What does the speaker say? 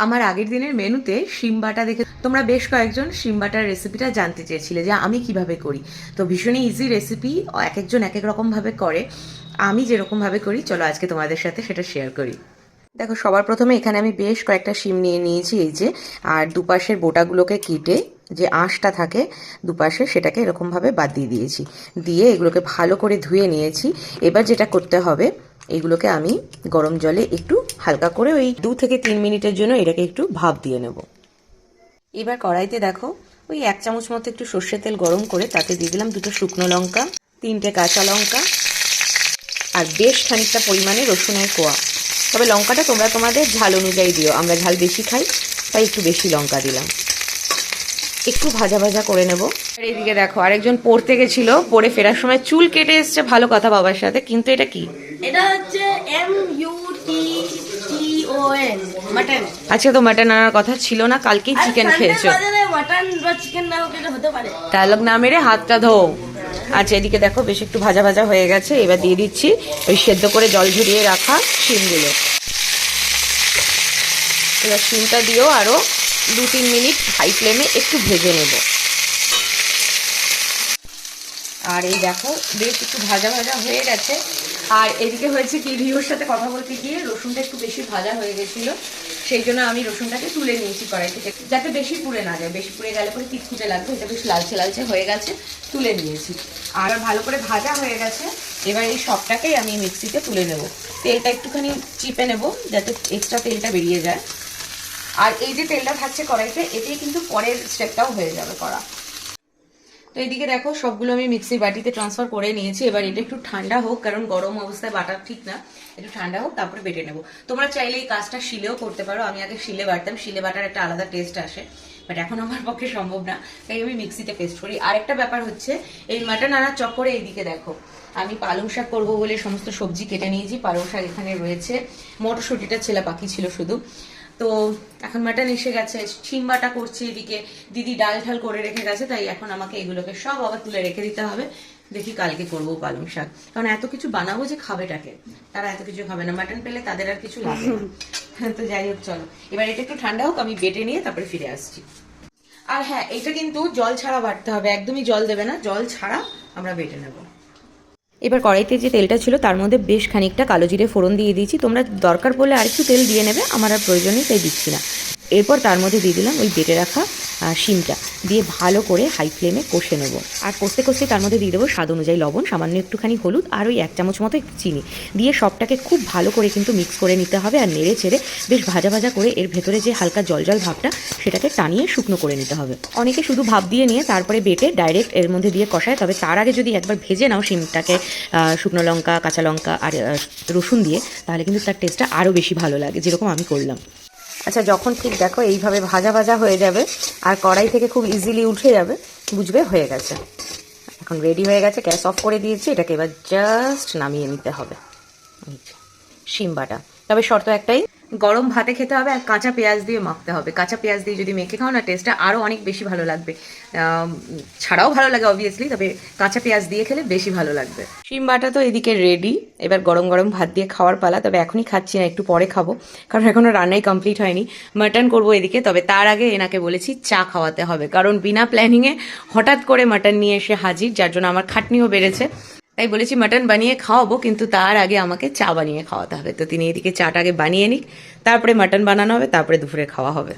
আমার আগের দিনের মেনুতে শিম বাটা দেখে তোমরা বেশ কয়েকজন শিম বাটার রেসিপিটা জানতে চেয়েছিলে যে আমি কিভাবে করি। তো ভীষণই ইজি রেসিপি, এক একজন এক এক রকমভাবে করে। আমি যেরকমভাবে করি চলো আজকে তোমাদের সাথে সেটা শেয়ার করি। দেখো, সবার প্রথমে এখানে আমি বেশ কয়েকটা শিম নিয়ে নিয়েছি, এই যে। আর দুপাশের বোটাগুলোকে কেটে যে আঁশটা থাকে দুপাশে সেটাকে এরকমভাবে বাদ দিয়ে দিয়েছি। দিয়ে এগুলোকে ভালো করে ধুয়ে নিয়েছি। এবার যেটা করতে হবে, এইগুলোকে আমি গরম জলে একটু হালকা করে ওই 2 থেকে 3 মিনিটের জন্য এটাকে একটু ভাপ দিয়ে নেব। এবার কড়াইতে দেখো ওই 1 চামচ মতো একটু সর্ষের তেল গরম করে তাতে দিয়ে দিলাম 2টো শুকনো লঙ্কা, 3টে কাঁচা লঙ্কা আর বেশ খানিকটা পরিমাণে রসুনের কোয়া। তবে লঙ্কাটা তোমরা তোমাদের ঝাল অনুযায়ী দিও, আমরা ঝাল বেশি খাই তাই একটু বেশি লঙ্কা দিলাম। একটু ভাজা ভাজা করে নেব। আর এইদিকে দেখো, আরেকজন পড়তে গেছিল, পড়ে ফেরার সময় চুল কেটে এসছে, ভালো কথা বাবার সাথে, কিন্তু এটা কি? এটা হচ্ছে MUTTON মাটন। আজকে তো মাটন আনার কথা ছিল না, কালকেই চিকেন খেয়েছো। মাটন বা চিকেন না হোক এটা হতে পারে। ডায়লগ না মেরে হাতটা ধো। আচ্ছা, এদিকে দেখো বেশ একটু ভাজা ভাজা হয়ে গেছে। এবার দিয়ে দিচ্ছি ওই সেদ্ধ করে জল ঝরিয়ে রাখা শিমগুলো। এবার শিমটা দিয়েও আরো 2-3 মিনিট হাই ফ্লেমে একটু ভেজে নেব। আর এই দেখো বেশ একটু ভাজা ভাজা হয়ে গেছে। আর এদিকে হয়েছে কি, রিওর সাথে কথা বলতে গিয়ে রসুনটা একটু বেশি ভাজা হয়ে গেছিল, সেই জন্য আমি রসুনটাকে তুলে নিয়েছি কড়াই থেকে, যাতে বেশি পুড়ে না যায়। বেশি পুড়ে গেলে পরে তিতকুটে লাগবে। এটা বেশ লালচে লালচে হয়ে গেছে, তুলে নিয়েছি। আর ভালো করে ভাজা হয়ে গেছে। এবার এই সবটাকেই আমি মিক্সিতে তুলে নেব। তেলটা একটুখানি চিপে নেব যাতে এক্সট্রা তেলটা বেরিয়ে যায়। আর এই যে তেলটা থাকছে কড়াইতে, এতেই কিন্তু পরের স্টেপটাও হয়ে যাবে করা। তো এইদিকে দেখো সবগুলো আমি মিক্সির বাটিতে ট্রান্সফার করে নিয়েছি। এবার এটা একটু ঠান্ডা হোক, কারণ গরম অবস্থায় বাটা ঠিক না, একটু ঠান্ডা হোক তারপরে বেটে নেবো। তোমরা চাইলে এই কাজটা শিলেও করতে পারো। আমি আগে শিলে বাটতাম, শিলে বাটার একটা আলাদা টেস্ট আসে, বাট এখন আমার পক্ষে সম্ভব না, তাই আমি মিক্সিতে পেস্ট করি। আরেকটা ব্যাপার হচ্ছে, এই মাটন আনার চক্করে এইদিকে দেখো আমি পালং শাক করবো বলে সমস্ত সবজি কেটে নিয়েছি। পালং শাক এখানে রয়েছে, মটরশুঁটিটা ছেলা বাকি ছিল শুধু। তো এখন মাটন এসে গেছে, শিম বাটা করছি, এদিকে দিদি ডাল ঢাল করে রেখে গেছে, তাই এখন আমাকে এগুলোকে সব আবার তুলে রেখে দিতে হবে। দেখি কালকে করবো পালং শাক, কারণ এত কিছু বানাবো যে খাবেটাকে, তারা এত কিছু খাবে না। মাটন পেলে তাদের আর কিছু লাগে না। তো যাই হোক, চলো এবার এটা একটু ঠান্ডা হোক, আমি বেটে নিয়ে তারপরে ফিরে আসছি। আর হ্যাঁ, এটা কিন্তু জল ছাড়া বাটতে হবে, একদমই জল দেবে না, জল ছাড়া আমরা বেটে নেবো। এবার কড়াইতে যে তেলটা ছিল তার মধ্যে বেশ খানিকটা কালো জিরে ফোড়ন দিয়ে দিয়েছি। তোমরা দরকার পড়লে আরেকটু তেল দিয়ে নেবে, আমার আর প্রয়োজন নেই তাই দিচ্ছি না। এরপর তার মধ্যে দিয়ে দিলাম ওই বেটে রাখা শিমটা, দিয়ে ভালো করে হাই ফ্লেমে কষে নেব। আর কষতে কষতে তার মধ্যে দিয়ে দেবো স্বাদ অনুযায়ী লবণ, সামান্য একটুখানি হলুদ আর ওই 1 চামচ মতো একটু চিনি দিয়ে সবটাকে খুব ভালো করে কিন্তু মিক্স করে নিতে হবে। আর নেড়ে চেড়ে বেশ ভাজা ভাজা করে এর ভেতরে যে হালকা জল জল ভাবটা সেটাকে টানিয়ে শুকনো করে নিতে হবে। অনেকে শুধু ভাপ দিয়ে নিয়ে তারপরে বেটে ডাইরেক্ট এর মধ্যে দিয়ে কষায়, তবে তার আগে যদি একবার ভেজে নাও শিমটাকে শুকনো লঙ্কা, কাঁচা লঙ্কা আর রসুন দিয়ে, তাহলে কিন্তু তার টেস্টটা আরও বেশি ভালো লাগে, যেরকম আমি করলাম। আচ্ছা, যখন ঠিক দেখো এইভাবে ভাজা ভাজা হয়ে যাবে আর কড়াই থেকে খুব ইজিলি উঠে যাবে, বুঝবে হয়ে গেছে। এখন রেডি হয়ে গেছে, গ্যাস অফ করে দিয়েছি। এটাকে এবার জাস্ট নামিয়ে নিতে হবে। শিম বাটা, তবে শর্ত একটাই, গরম ভাতে খেতে হবে আর কাঁচা পেঁয়াজ দিয়ে মাখতে হবে। কাঁচা পেঁয়াজ দিয়ে যদি মেখে খাও না, টেস্টটা আরও অনেক বেশি ভালো লাগবে। ছাড়াও ভালো লাগে অবভিয়াসলি, তবে কাঁচা পেঁয়াজ দিয়ে খেলে বেশি ভালো লাগবে। শিম বাটা তো এদিকে রেডি, এবার গরম গরম ভাত দিয়ে খাওয়ার পালা। তবে এখনই খাচ্ছি না, একটু পরে খাবো, কারণ এখনো রান্নাই কমপ্লিট হয়নি। মাটন করবো এদিকে, তবে তার আগে এনাকে বলেছি চা খাওয়াতে হবে, কারণ বিনা প্ল্যানিংয়ে হঠাৎ করে মাটন নিয়ে এসে হাজির, যার জন্য আমার খাটনিও বেড়েছে। তাই বলেছি মাটন বানিয়ে খাওয়াবো, কিন্তু তার আগে আমাকে চা বানিয়ে খাওয়াতে হবে। তো তিনি এদিকে চাটা আগে বানিয়ে নিক, তারপরে মাটন বানানো হবে, তারপরে দুপুরে খাওয়া হবে।